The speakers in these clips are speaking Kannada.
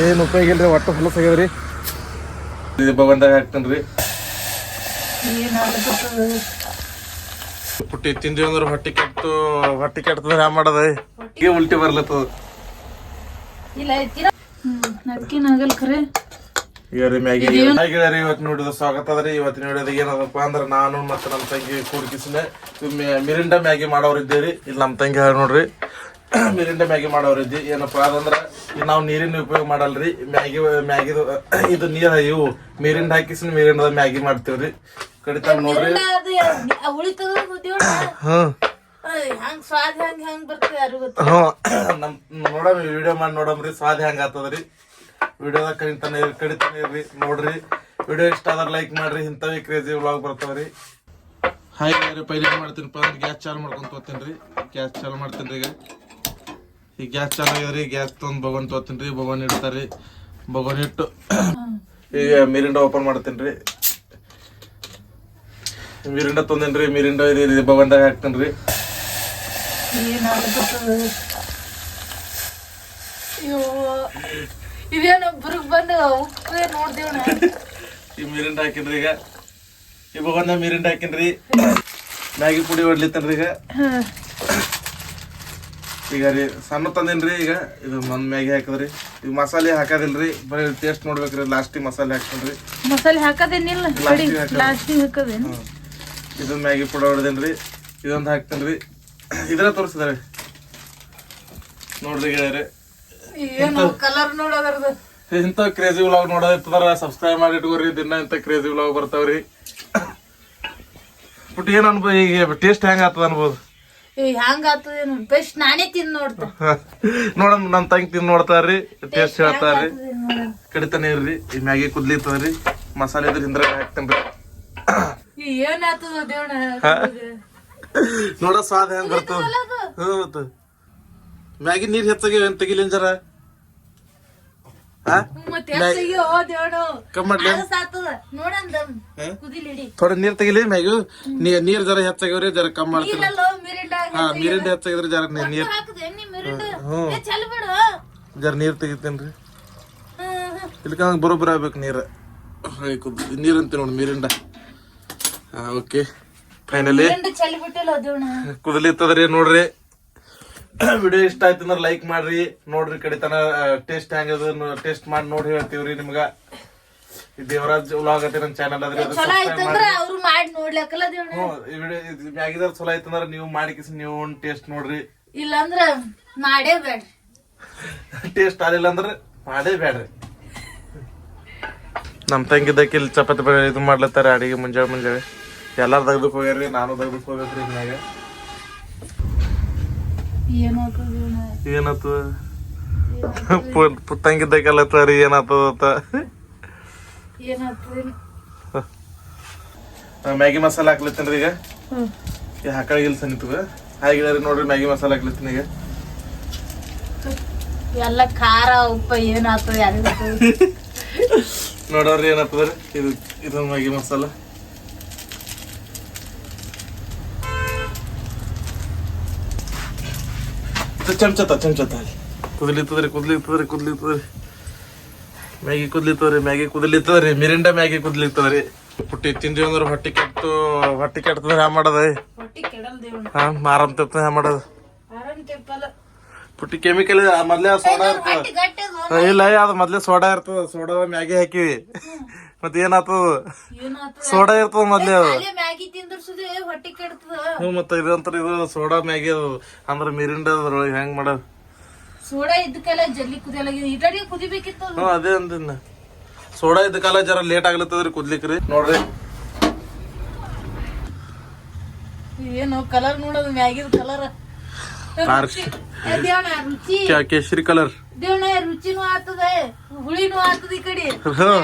ಏನು ಉಪಯೋಗ ಇಲ್ರಿ, ಒಟ್ಟು ಹೊಲಸ ಆಗ್ಯಾವ್ರಿ. ಬಂದಾಗ ಹಾಕ್ತೇನ್ರಿ. ಪುಟ್ಟಿ ತಿಂದ್ವಿ ಅಂದ್ರೆ ಹೊಟ್ಟಿ ಕೆಟ್ಟದ್ರೆ ಹ್ಯಾ ಮಾಡದ ಈಗ ಉಲ್ಟಿ ಬರ್ಲತ್ತದ. ಇವತ್ತು ನೋಡಿದ ಸ್ವಾಗತ ಅದ್ರಿ. ಇವತ್ತಿನ ನೋಡಿದ ಏನದಪ್ಪ ಅಂದ್ರ ನಾನು ಮತ್ತೆ ನಮ್ ತಂಗಿ ಕೂಡ್ಕಿಸಿನ ಮಿರಿಂಡ ಮ್ಯಾಗಿ ಮಾಡೋರಿದ್ದೇವ್ರಿ. ಇಲ್ಲಿ ನಮ್ ತಂಗಿ ನೋಡ್ರಿ ಮಿರಿಂಡ ಮ್ಯಾಗಿ ಮಾಡೋರಿದ್ದಿ. ಏನಪ್ಪಾ ಅದಂದ್ರ ನಾವು ನೀರಿನ ಉಪಯೋಗ ಮಾಡಲ್ರಿ. ಮ್ಯಾಗಿದು ಇದು ನೀರ್ ಇವು ಮಿರಿಂಡ ಹಾಕಿಸಿನ ಮಿರಿಂಡದ ಮ್ಯಾಗಿ ಮಾಡ್ತೇವ್ರಿ. ಕಡಿತಾಗ ನೋಡ್ರಿ ನಮ್ ನೋಡಮ್ ವಿಡಿಯೋ ಮಾಡಿ ನೋಡಮ್ರಿ ಸ್ವಾದ ಹೆಂಗ ಆತದ್ರಿ. ವಿಡಿಯೋದಾಗ ಕಡಿತಾನೆ ಇರ್ರಿ ನೋಡ್ರಿ. ವಿಡಿಯೋ ಇಷ್ಟ ಆದ್ರ ಲೈಕ್ ಮಾಡ್ರಿ. ಇಂಥವೇ ಕ್ರೇಜಿ ವ್ಲಾಗ್ ಬರ್ತಾವ್ರಿ. ಹಾಯ್ ಪೈಲೆ ಏನ್ ಮಾಡ್ತೀನಪ್ಪ ಅಂದ್ರೆ ಗ್ಯಾಸ್ ಚಾಲು ಮಾಡ್ಕೊಂತ ಹೋಗ್ತೇನ್ರಿ. ಗ್ಯಾಸ್ ಚಾಲು ಮಾಡ್ತೇನ್ರಿ. ಈಗ ಗ್ಯಾಸ್ ಚಾಲು ಆಗ್ಯದ್ರಿ. ಗ್ಯಾಸ್ ತೊಗೊಂಡ್ ಬಗನ್ ತೊಗೋತೇನ್ರಿ. ಬಗನ್ ಇಡ್ತಾರಿ. ಬಗನ್ ಇಟ್ಟು ಈಗ ಮಿರಿಂಡ ಓಪನ್ ಮಾಡ್ತೇನ್ರಿ. ಮಿರಿಂಡ ತೊಂದೇನ್ರಿ. ಮಿರಿಂಡ ಇದು ಬಗನ್ದಾಗ ಹಾಕ್ತೇನ್ರಿ. ಈ ಮಿರಿಂಡ ಹಾಕಿನ್ರಿ. ಈಗ ಈ ಬಗನ್ದಾಗ ಮಿರಿಂಡ ಹಾಕಿನ್ರಿ. ಮ್ಯಾಗಿ ಪುಡಿ ಹೊಡ್ಲಿತ್ತನ್ರಿ. ಈಗ ರೀ ಸಣ್ಣ ತಂದೇನ್ರಿ. ಈಗ ಇದು ಒಂದ್ ಮ್ಯಾಗಿ ಹಾಕದ್ರಿ. ಈಗ ಮಸಾಲೆ ಹಾಕೋದಿಲ್ರಿ, ಬರೀ ಟೇಸ್ಟ್ ನೋಡ್ಬೇಕ್ರಿ. ಲಾಸ್ಟಿಗೆ ಮಸಾಲೆ ಹಾಕ್ತೇನ್ರಿ. ಮಸಾಲೆ ಹಾಕದೇನಿಲ್ಲ, ಇದು ಮ್ಯಾಗಿ ಪುಡಿ ಹೊಡೆದೇನ್ರಿ. ಇದೊಂದು ಹಾಕ್ತೇನ್ರಿ. ಇದ್ರ ತೋರಿಸಿದ್ರಿ ನೋಡ್ರಿ ಗೆಳೆಯರೆ. ಇಂಥ ಕ್ರೇಜಿ ವ್ಲಾಗ್ ನೋಡೋದಿರ್ತದಾರ ಸಬ್ಸ್ಕ್ರೈಬ್ ಮಾಡಿ ಇಟ್ಕೋರಿ. ದಿನ ಇಂಥ ಕ್ರೇಜಿ ವ್ಲಾಗ್ ಬರ್ತಾವ್ರಿ. ಬಟ್ ಏನ್ ಅನ್ಬೋದು ಈಗ ಟೇಸ್ಟ್ ಹೆಂಗ ಆಗ್ತದ ಅನ್ಬೋದು. ನಾನೇ ತಿಂದ್ ನೋಡ್ತ ನೋಡಮ್ ನಮ್ ತಂಗಿ ತಿಂದ್ ನೋಡ್ತಾರ್ರಿ. ಟೇಸ್ಟ್ ಹೇಳ್ತಾರ್ರಿ. ಕಡಿತಾನೆ ಇರ್ರಿ. ಈ ಮ್ಯಾಗಿ ಕುದ್ಲಿತ್ತದ್ರಿ. ಮಸಾಲೆ ಇದ್ರ ಹಿಂದ್ರ ಹಾಕ್ತೇನ್ರಿ. ನೋಡ ಸ್ವಾದ ಹೆಂಗ್ ಬರ್ತದ. ಮತ್ತ ಮ್ಯಾಗಿ ನೀರ್ ಹೆಚ್ಚಾಗಿ ತೆಗಿಲಿನ್ ಜರ ಥೋಡ ನೀರ್ ತೆಗಿಲಿ. ಮ್ಯಾಗಿ ನೀರ್ ಜರ ಹೆಚ್ಚಾಗ್ಯವ್ರಿ. ಜರ ಕಮ್ಮಿ ಮಾಡ್ತೀವಿ. ಮಿರಿಂಡ ಹೆಚ್ಚಾಗಿದ್ರಿ. ಜರ ನೀರ್ ಜರ ನೀರ್ ತೆಗಿತೇನ್ರಿ. ಇಲ್ಕ ಬರೋಬ್ಬರ ಆಗ್ಬೇಕು ನೀರ್. ನೀರ್ ಅಂತೀವಿ ನೋಡಿ ಮಿರಿಂಡ. Okay finally ಕುದಲಿತ್ತದ್ರಿ. ನೋಡ್ರಿ ವಿಡಿಯೋ ಇಷ್ಟ ಆಯ್ತು ಅಂದ್ರೆ ಲೈಕ್ ಮಾಡ್ರಿ. ನೋಡ್ರಿ ಕಡಿತನ ಟೇಸ್ಟ್ ಹೆಂಗದ ಟೇಸ್ಟ್ ಮಾಡಿ ನೋಡಿ ಹೇಳ್ತೀವ್ರಿ ನಿಮ್ಗ. ದೇವರಾಜ್ ವ್ಲಾಗ್ ಐತಿ ನನ್ನ ಚಾನಲ್ ಅದ್ರಿ. ಮ್ಯಾಗಿದಾರ ಚಲೋ ಆಯ್ತಂದ್ರ ನೀವು ಮಾಡಿಕಿಸಿ ನೀವು ಟೇಸ್ಟ್ ನೋಡ್ರಿ. ಇಲ್ಲಂದ್ರ ಮಾಡೇ ಬೇಡ. ಟೇಸ್ಟ್ ಆಗಿಲ್ಲ ಅಂದ್ರೆ ಮಾಡೇ ಬೇಡ್ರಿ. ನಮ್ ತಂಗಿದ್ದಕ್ಕೆ ಇಲ್ಲಿ ಚಪಾತಿ ಇದು ಮಾಡ್ಲತ್ತಾರ ಅಡಿಗೆ ಮುಂಜಾನೆ ಎಲ್ಲಾರು ತೆಗ್ದಕ್ ಹೋಗ್ಯಾರ್ರಿ. ನಾನು ತೆಗ್ದಕ್ ಹೋಗ್ಬೇಕ್ರಿ. ಮ್ಯಾಗ ಏನಾತ ತಂಗಿದ್ದಕ್ಕೆಲ್ಲತ್ತಾರಿ ಏನಾತದ. ಮ್ಯಾಗಿ ಮಸಾಲ ಹಾಕ್ಲತ್ತೇನ್ರಿ. ಈಗ ಹಾಕಳಿಗಿಲ್ ಸನಿತದ ಹಾಗಿದಾರಿ. ನೋಡ್ರಿ ಮ್ಯಾಗಿ ಮಸಾಲ ಹಾಕ್ಲತ್ತೀನಿ. ಈಗ ಎಲ್ಲ ಖಾರ ಉಪ್ಪ ಏನಾಗ್ತದ ನೋಡೋರಿ ಏನಾಗ್ತದ್ರಿ. ಇದು ಮ್ಯಾಗಿ ಮಸಾಲ. ಚಮಚತ ಕುದ್ಲಿತ್ತದ್ರಿ. ಮ್ಯಾಗಿ ಕುದ್ಲಿತ್ತದ್ರಿ. ಮಿರಿಂಡ ಮ್ಯಾಗಿ ಕುದ್ಲಿತ್ತದ್ರಿ. ಪುಟ್ಟಿ ತಿಂದ್ವಿ ಅಂದ್ರೆ ಹೊಟ್ಟಿ ಕೆಟ್ಟದ್ರೆ ಹ್ಯಾ ಮಾಡದ. ಆರಾಮ್ ತೆಪ್ಪ ಹ್ಯಾ ಮಾಡದ. ಪುಟ್ಟಿ ಕೆಮಿಕಲ್ ಮೊದ್ಲೇ ಸೋಡಾ ಇರ್ತದ. ಇಲ್ಲ ಅದ್ ಮೊದ್ಲೇ ಸೋಡಾ ಇರ್ತದ. ಸೋಡಾ ಮ್ಯಾಗಿ ಹಾಕಿವಿ ಮತ್ ಏನಾಗ್ತದ. ಸೋಡಾ ಇರ್ತದ ಮೊದ್ಲೇ ಅದು. ಮತ್ತ ಇದಂತರ ಇದು ಸೋಡಾ ಮ್ಯಾಗಿ ಅಂದ್ರ ಮಿರಿಂಡ ಅದ್ರೊಳಗೆ ಹೆಂಗ್ ಮಾಡೋದು. ಸೋಡಾ ಇದ್ದಕ್ಕೆಲ್ಲ ಜಲ್ದಿ ಕುದಿಬೇಕಿತ್ತು. ಅದೇ ಅಂದಿನ ಸೋಡಾ ಇದ್ದ ಕಾಲ ಜರ ಲೇಟ್ ಆಗ್ಲತ್ತದ್ರಿ ಕುದ್ಲಿಕ್ರಿ. ನೋಡ್ರಿ ಏನು ಕಲರ್ ನೋಡೋದು ಮ್ಯಾಗಿದ ಕಲರ್ ಕೇಸರಿ ಕಲರ್. ರುಚಿನೂ ಆಗ್ತದ ಹುಳಿನೂ ಆಗ್ತದ. ಈ ಕಡೆ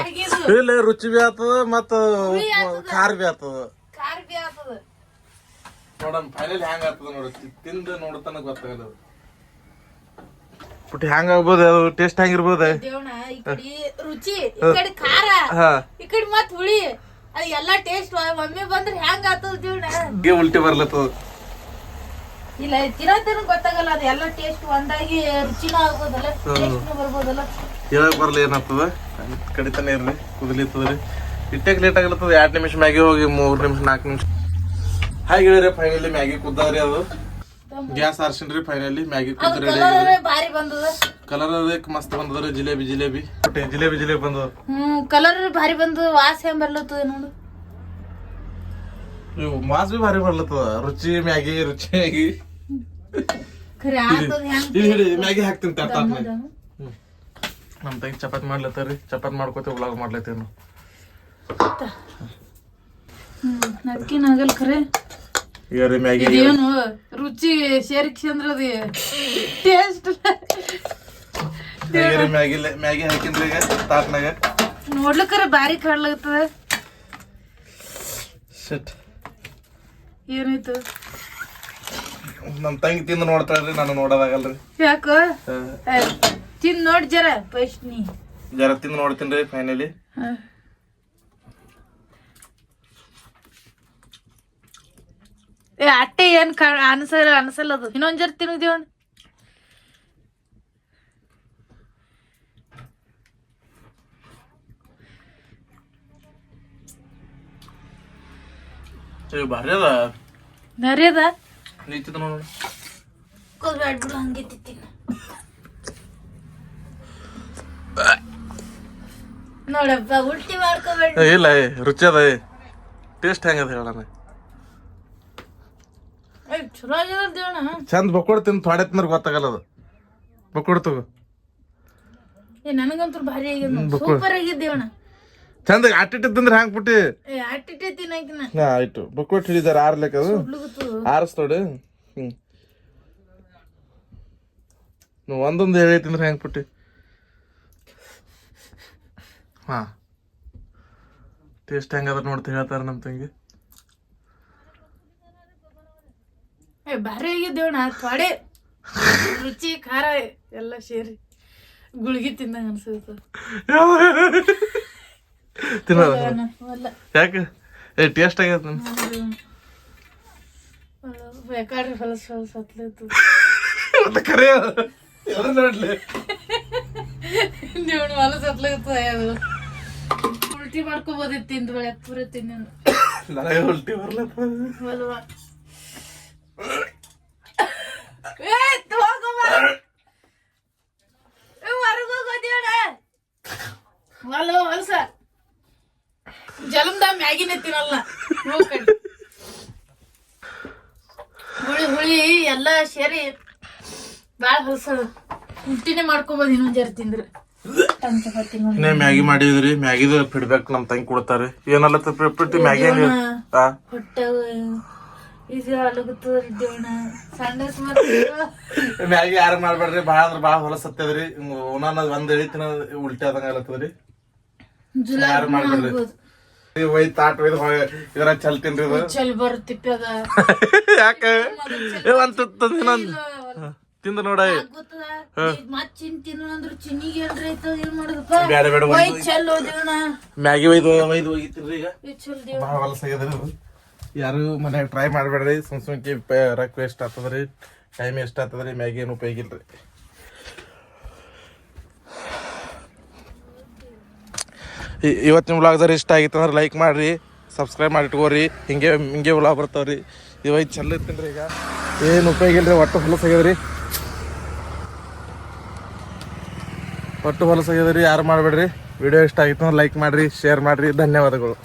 ಇಲ್ಲ ರುಚಿ ಬಿ ಆಗ್ತದ ಮತ್ತ ಖಾರ ಬಿ ಆಗ್ತದ. ನೋಡಮ್ ಫೈನಲ್ ಹ್ಯಾಂಗ್ ಆಗ್ತದ ನೋಡಿ. ತಿಂದು ನೋಡತನ ಗೊತ್ತಾಗಲ್ಲ. ಬಟ್ ಹ್ಯಾಂಗ ಆಗ್ಬೋದು ಅದು ಟೇಸ್ಟ್ ಹೆಂಗಿರ್ಬೋದು. ರುಚಿ ಈ ಕಡೆ ಖಾರ ಈ ಕಡೆ ಮತ್ ಹುಳಿ ಎಲ್ಲಾ ಟೇಸ್ಟ್ ಒಮ್ಮೆ ಬಂದ್ರೆ ಹ್ಯಾಂಗ ಆಗ್ತದ. ಉಲ್ಟಿ ಬರ್ಲತ್ತದ. ಇಲ್ಲ ತಿನ್ನೋದನ್ನ ಗೊತ್ತಾಗಲ್ಲ ಅದು ಎಲ್ಲ ಟೇಸ್ಟ್ ಒಂದಾಗಿ ರುಚಿನೂ ಆಗ್ಬೋದಲ್ಲ ಟೇಸ್ಟ್ನು ಬರ್ಬೋದಲ್ಲ. ಹೇಳಕ್ ಬರ್ಲಿ ಏನಾಗ್ತದ ಕಡಿತಾನೆ ಇರ್ರಿ ಕುದಿಲಿತ್ತದ್ರಿ ಇಟ್ಟಕ್ಕೆ ಲೇಟ್ ಆಗ್ಲತ್ತದ 2 ನಿಮಿಷ ಮ್ಯಾಗಿ ಹೋಗಿ 3 ನಿಮಿಷ 4 ನಿಮಿಷ ಹಾಗೆ ಹೇಳಿರಿ. ಫೈನಲಿ ಮ್ಯಾಗಿ ಕುದ್ದಾರಿ ಅದು ಗ್ಯಾಸ್ ಆರ್ಸಿನ್ರಿ. ಫೈನಲಿ ಮ್ಯಾಗಿ ಕುದ್ದ ರೆಡಿ ಕಲರ್ ಬಾರಿ ಬಂದದ. ಕಲರ್ ಅದಕ್ಕೆ ಮಸ್ತ್ ಬಂದದ್ರಿ. ಜಿಲೇಬಿ ಜಿಲೇಬಿ ಜಿಲೇಬಿ ಬಂದದ. ಕಲರ್ ಭಾರಿ ಬಂದದ. ವಾಸ ಹೆಂಗ್ ಬರ್ಲತ್ತದ ನೋಡು. ಇವು ಮಾಸ್ ಬಿ ಭಾರಿ ಬರ್ಲತ್ತದ. ರುಚಿ ಮ್ಯಾಗಿ ಖರೆ ಆಗ್ತದ ಹೆಂಗ್ ಇದು ಹೇಳಿ ಮ್ಯಾಗಿ ಹಾಕ್ತೀನಿ ತಟ್ಟಾದ್ಮೇಲೆ. ನಮ್ ತಂಗಿ ಚಪಾತಿ ಮಾಡ್ಲತ್ತಾರಿ. ಚಪಾತಿ ಮಾಡ್ಕೋತೀವಿ ವ್ಲಾಗ್ ಮಾಡ್ಲತ್ತೀವಿ ನಾವು. ನಕ್ಕಿನ ಆಗಲ್ ಖರೆ ಈಗ ಮ್ಯಾಗಿ ಏನು ರುಚಿ ಸೇರಿಕ್ಷಂದ್ರ ಟೇಸ್ಟ್ ಮ್ಯಾಗಿ ಹಾಕಿನ್ರಿ ಈಗ ತಾಟ್ನಾಗ. ನೋಡ್ಲಿಕ್ಕರ ಬಾರಿ ಕಾಣ್ಲಾಗ್ತದ. ಶಟ್ ಏನಾಯ್ತು? ನಮ್ ತಂಗಿ ತಿಂದು ನೋಡ್ತಾಳ್ರಿ, ನಾನು ನೋಡೋದಾಗಲ್ರಿ. ಯಾಕ ತಿಂದ್ ನೋಡ್ ಜರ ಫಸ್ಟ್ ನೀ ಜರ ತಿಂದು ನೋಡ್ತೀನ್ರಿ. ಫೈನಲಿ ಅಟ್ಟೆ ಏನ್ ಅನ್ಸಲ್ಲ ಅದು. ಇನ್ನೊಂದ್ ಜರ ತಿನ್ನುದೇವ. ಭಾರಿ ಅದ ನರಿಯದ ನಿಂತಿದ್ ನೋಡ. ಬ್ಯಾಡ್ ಬಿಡು ಹಂಗೆ ತಿನ್ನ ನೋಡಪ್ಪ. ಉಲ್ಟಿ ಮಾಡ್ಕೋಬೇಡ. ಇಲ್ಲ ರುಚಿ ಅದ. ಟೇಸ್ಟ್ ಹೆಂಗದ ಹೇಳಣ. ಚಲೋ ಆಗ್ಯದ ದೇವಣ. ಚಂದ ಬಕ್ಕೋಡ್ ತಿಂದು ಥೋಡೆ ತಿಂದ್ರೆ ಗೊತ್ತಾಗಲ್ಲ ಅದು. ಬಕ್ಕೋಡ್ ತಗೋ. ನನಗಂತೂ ಭಾರಿ ಆಗ್ಯದ. ಸೂಪರ್ ಆಗಿದ್ದೇವಣ. ಚಂದ ಅಟ್ಟಿಟ್ಟು ತಿಂದ್ರೆ ಹ್ಯಾಂಗ್ ಬಿಟ್ಟಿ. ಅಟ್ಟಿಟ್ಟೆ ತಿನ್ನಾಕಿನ ಆಯ್ತು. ಬಕ್ಕೋಟ್ ಹಿಡಿದಾರ ಆರ್ಲೆಕ್ಕ ಅದು ಆರಿಸ್ತೋಡು. ನೀವು ಒಂದೊಂದು ಹೇಳಿ ತಿಂದ್ರೆ ಹೆಂಗ್ ಬಿಟ್ಟಿ. ಹಾ ಟೇಸ್ಟ್ ಹೆಂಗದ ನೋಡ್ತಾ ಹೇಳ್ತಾರ ನಮ್ ತಂಗಿ. ಭಾರಿ ಆಗಿದ್ದೇವಣ. ಥೋಡೆ ರುಚಿ ಖಾರ ಎಲ್ಲ ಸೇರಿ ಗುಳ್ಗಿ ತಿಂದಂಗ ಅನ್ಸುತ್ತ. ತಿನ್ನೋದ ಯಾಕೆ ಟೇಸ್ಟ್ ಆಗ್ಯದ. ಬೇಕಾದ್ರೆ ಹೊಲಸ್ ಹತ್ಲತ್ತು ಮತ್ತೆ ಕರೆ ನೋಡ್ಲಿ ನೀವು ಹೊಲಸ್ ಹತ್ಲತ್ತ. ಉಲ್ಟಿ ಮಾಡ್ಕೋಬೋದಿತ್ತು ತಿಂದ ಬೆಳಕ್ ಪೂರ ತಿನ್ನ. ನನಗೆ ಉಲ್ಟಿ ಬರ್ಲತ್ತಲ್ವಾ. ಹೊಲಸ ಜಲಮ್ದ ಮ್ಯಾಗಿನ ತಿನ್ನಲ್ಲ. ಹುಳಿ ಎಲ್ಲ ಸೇರಿ ಬಾಳ ಹೊಲಸ. ಉಲ್ಟಿನೇ ಮಾಡ್ಕೋಬೋದು ಇನ್ನೊಂದ್ ಜರ ತಿಂದ್ರೆ. ಇನ್ನೇ ಮ್ಯಾಗಿ ಮಾಡಿದ್ರಿ. ಮ್ಯಾಗಿದ ಫೀಡ್ಬ್ಯಾಕ್ ನಮ್ ತಂಗಿ ಕೊಡ್ತಾರಿ. ಏನಲ್ಲ ಪಿಟ್ಟಿ ಮ್ಯಾಗಿ ಹೊಟ್ಟೆ ಇದು ಅಲಗುತ್ತವಣ. ಸಣ್ಣ ಮ್ಯಾಗಿ ಯಾರು ಮಾಡ್ಬೇಡ್ರಿ. ಭಾಳ ಅಂದ್ರ ಭಾಳ ಹೊಲಸತ್ತದ್ರಿ. ಒಂದ್ ಎಳಿತಿನ ಉಲ್ಟಿ ಆದಂಗ ಆಗತ್ತದ್ರಿ. ಯಾರು ಮಾಡ್ಬೇಡ್ರಿ. ಒಯ್ದು ತಾಟ್ ಒಯ್ದು ಇದ್ರ ಚಲ್ ತಿನ್ರಿ. ಚಲ್ ಬರುತ್ತಿಪ್ಪ ಅದ ಯಾಕ ಒಂದ್ ತಿಂದ ನೋಡ. ಮತ್ ತಿನ್ನಂದ್ರ ಚಿನ್ನಿಗೆ ಬೇಡ ಮ್ಯಾಗಿ ಒಯ್ದು ಹೋಗಿತ್ರಿ. ಈಗ ಭಾಳ ಹೊಲಸ ಆಗ್ಯದ್ರಿ. ಯಾರು ಮನ್ಯಾಗ ಟ್ರೈ ಮಾಡ್ಬೇಡ್ರಿ. ಸುಮ್ಕೆ ರೊಕ್ಕ ವೇಸ್ಟ್ ಆಗ್ತದ್ರಿ, ಟೈಮ್ ವೇಸ್ಟ್ ಆಗ್ತದ್ರಿ. ಮ್ಯಾಗಿ ಏನು ಉಪಯೋಗ ಇಲ್ರಿ. ಇವತ್ತಿನ ವ್ಲಾಗ್ದಾರ ಇಷ್ಟ ಆಗಿತ್ತು ಅಂದ್ರೆ ಲೈಕ್ ಮಾಡ್ರಿ, ಸಬ್ಸ್ಕ್ರೈಬ್ ಮಾಡಿ ಇಟ್ಕೋರಿ. ಹಿಂಗೆ ವ್ಲಾಗ್ ಬರ್ತಾವ್ರಿ. ಇವತ್ತು ಚಲ್ಲ ಇರ್ತೀನಿ ಈಗ. ಏನು ಉಪಯೋಗ ಇಲ್ರಿ. ಒಟ್ಟು ಹೊಲಸಾಗ್ಯದ್ರಿ. ಯಾರು ಮಾಡಬೇಡ್ರಿ. ವಿಡಿಯೋ ಇಷ್ಟ ಆಗಿತ್ತು ಅಂದ್ರೆ ಲೈಕ್ ಮಾಡ್ರಿ, ಶೇರ್ ಮಾಡ್ರಿ. ಧನ್ಯವಾದಗಳು.